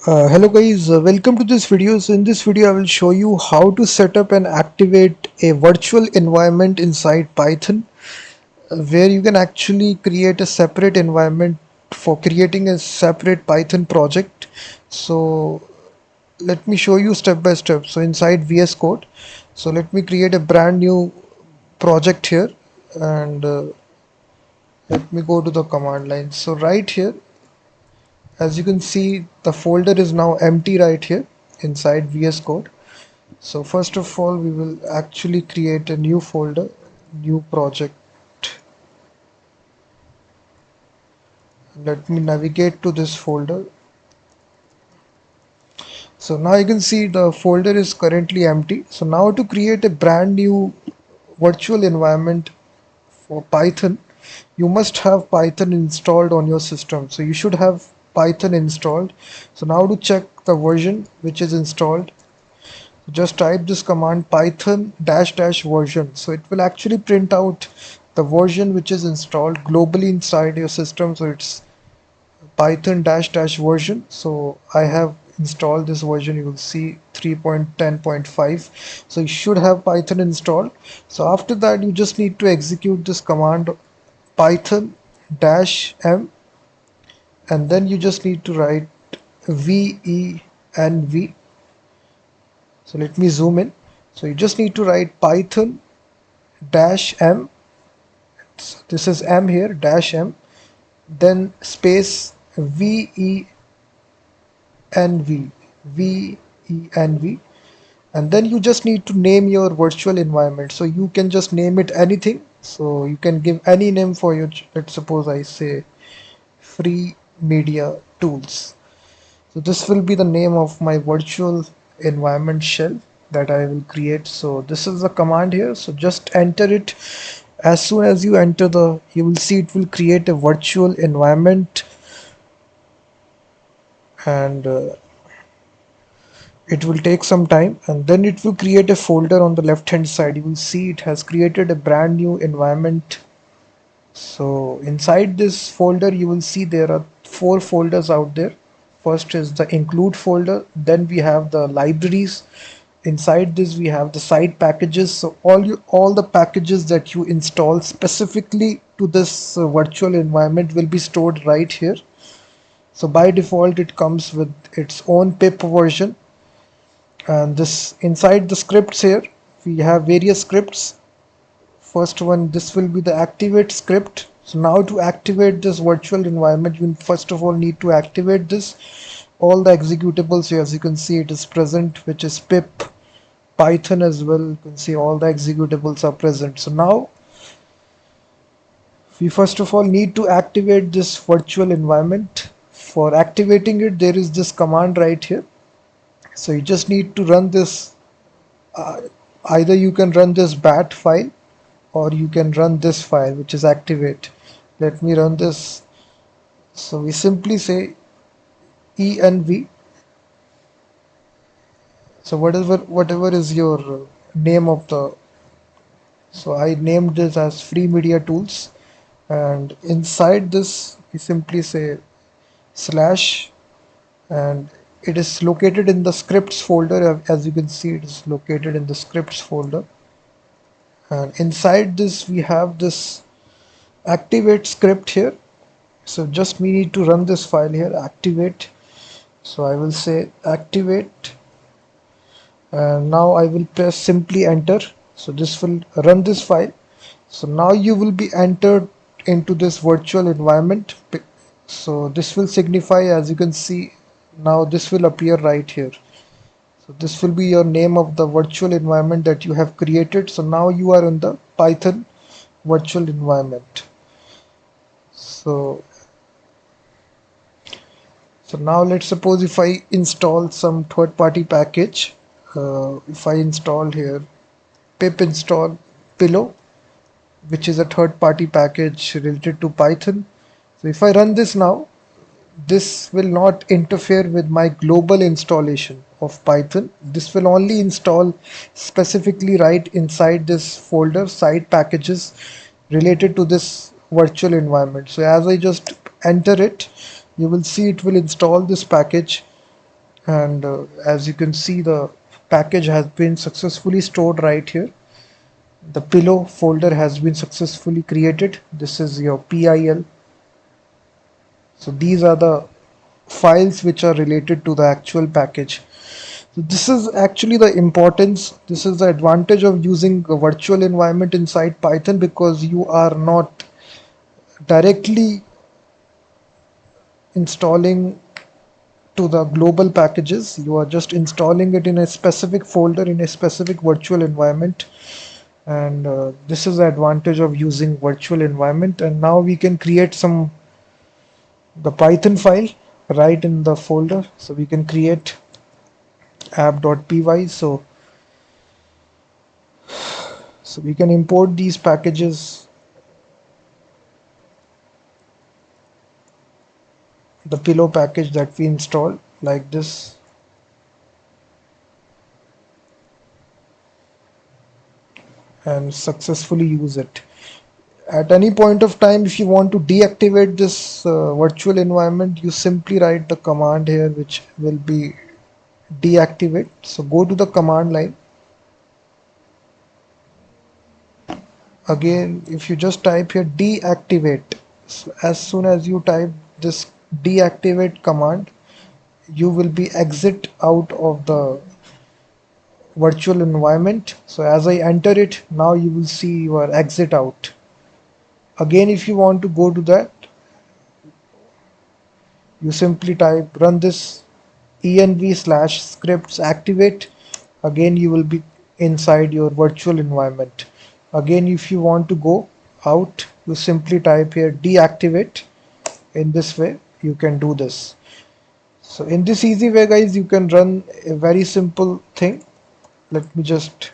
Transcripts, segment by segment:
Hello guys, welcome to this video. So in this video I will show you how to set up and activate a virtual environment inside Python, where you can actually create a separate environment for creating a separate Python project. So let me show you step by step. So inside VS Code, so let me create a brand new project here, and let me go to the command line. So right here, as you can see, the folder is now empty right here inside VS Code. So first of all, we will actually create a new folder, new project. Let me navigate to this folder. So now you can see the folder is currently empty. So now to create a brand new virtual environment for Python, you must have Python installed on your system. So you should have Python installed. So now to check the version which is installed, just type this command python dash dash version. So it will actually print out the version which is installed globally inside your system. So it's python dash dash version. So I have installed this version. You will see 3.10.5. So you should have Python installed. So after that you just need to execute this command python dash m, and then you just need to write venv. So let me zoom in. So you just need to write python dash m. So this is m here, dash m, then space venv, venv, and then you just need to name your virtual environment. So you can just name it anything. So you can give any name for your, let's suppose I say free media tools. So this will be the name of my virtual environment shell that I will create. So this is the command here. So just enter it. As soon as you enter you will see it will create a virtual environment, and it will take some time, and then it will create a folder on the left hand side. You will see it has created a brand new environment. So inside this folder you will see there are 4 folders out there. First is the include folder, then we have the libraries. Inside this we have the side packages. So all the packages that you install specifically to this virtual environment will be stored right here. So by default it comes with its own pip version, and this inside the scripts here we have various scripts. First one, this will be the activate script. So now to activate this virtual environment, you first of all need to activate this. All the executables here, as you can see, it is present, which is pip, Python as well. You can see all the executables are present. So now we first of all need to activate this virtual environment. For activating it, there is this command right here. So you just need to run this. Either you can run this bat file, or you can run this file, which is activate. Let me run this. So we simply say env. So whatever is your name of the, so I named this as free media tools, and inside this we simply say slash, and it is located in the scripts folder. As you can see, it is located in the scripts folder, and inside this we have this activate script here. So just we need to run this file here, activate. So I will say activate, and now I will press simply enter. So this will run this file. So now you will be entered into this virtual environment. So this will signify, as you can see, now this will appear right here. So this will be your name of the virtual environment that you have created. So now you are in the Python virtual environment. So now let's suppose if I install some third-party package. If I install here pip install pillow, which is a third-party package related to Python. So if I run this now, this will not interfere with my global installation of Python. This will only install specifically right inside this folder side packages related to this virtual environment. So as I just enter it, you will see it will install this package and as you can see, the package has been successfully stored right here. The pillow folder has been successfully created. This is your PIL. So these are the files which are related to the actual package. So this is actually the importance, this is the advantage of using a virtual environment inside Python, because you are not directly installing to the global packages. You are just installing it in a specific folder in a specific virtual environment. And this is the advantage of using virtual environment. And now we can create the Python file right in the folder. So we can create app.py. So we can import these packages, the pillow package that we installed, like this, and successfully use it. At any point of time, if you want to deactivate this virtual environment, you simply write the command here, which will be deactivate. So go to the command line. Again, if you just type here deactivate, so as soon as you type this deactivate command, you will be exit out of the virtual environment. So as I enter it, now you will see your exit out. Again, if you want to go to that, you simply type run this env/scripts activate. Again, you will be inside your virtual environment. Again, if you want to go out, you simply type here deactivate. In this way you can do this. So in this easy way, guys, you can run a very simple thing. Let me just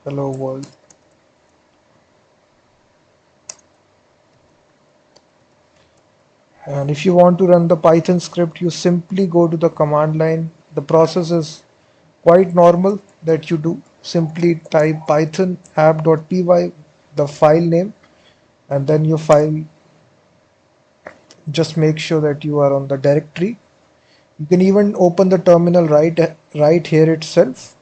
hello world. And if you want to run the Python script, you simply go to the command line. The process is quite normal that you do. Simply type python app.py, the file name, and then your file. Just make sure that you are on the directory. You can even open the terminal right here itself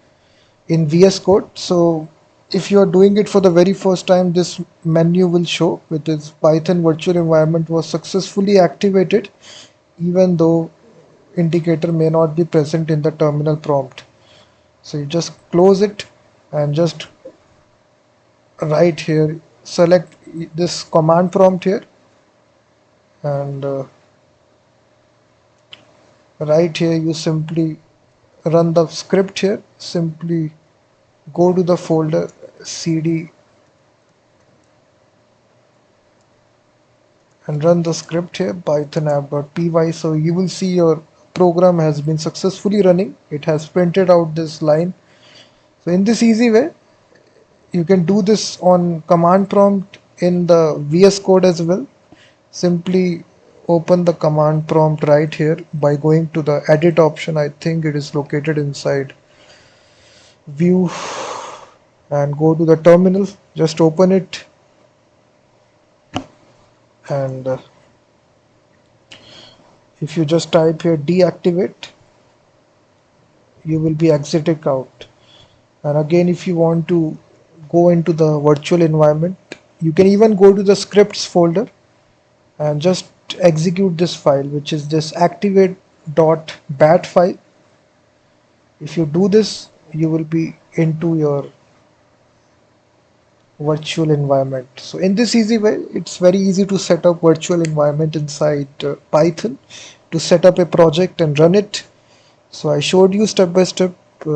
in VS Code. So if you are doing it for the very first time, this menu will show, which is Python virtual environment was successfully activated, even though indicator may not be present in the terminal prompt. So you just close it and just right here select this command prompt here, and right here you simply run the script here. Simply go to the folder cd and run the script here python app.py. So you will see your program has been successfully running. It has printed out this line. So in this easy way, you can do this on command prompt in the VS Code as well. Simply open the command prompt right here by going to the edit option. I think it is located inside view, and go to the terminal. Just open it, and if you just type here deactivate, you will be exiting out. And again, if you want to go into the virtual environment, you can even go to the scripts folder and just execute this file, which is this activate.bat file. If you do this, you will be into your virtual environment. So in this easy way, it's very easy to set up virtual environment inside Python, to set up a project and run it. So I showed you step by step.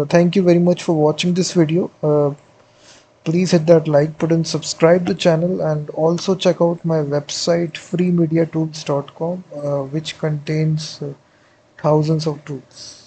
Thank you very much for watching this video. Please hit that like button, subscribe the channel, and also check out my website freemediatools.com, which contains thousands of tools.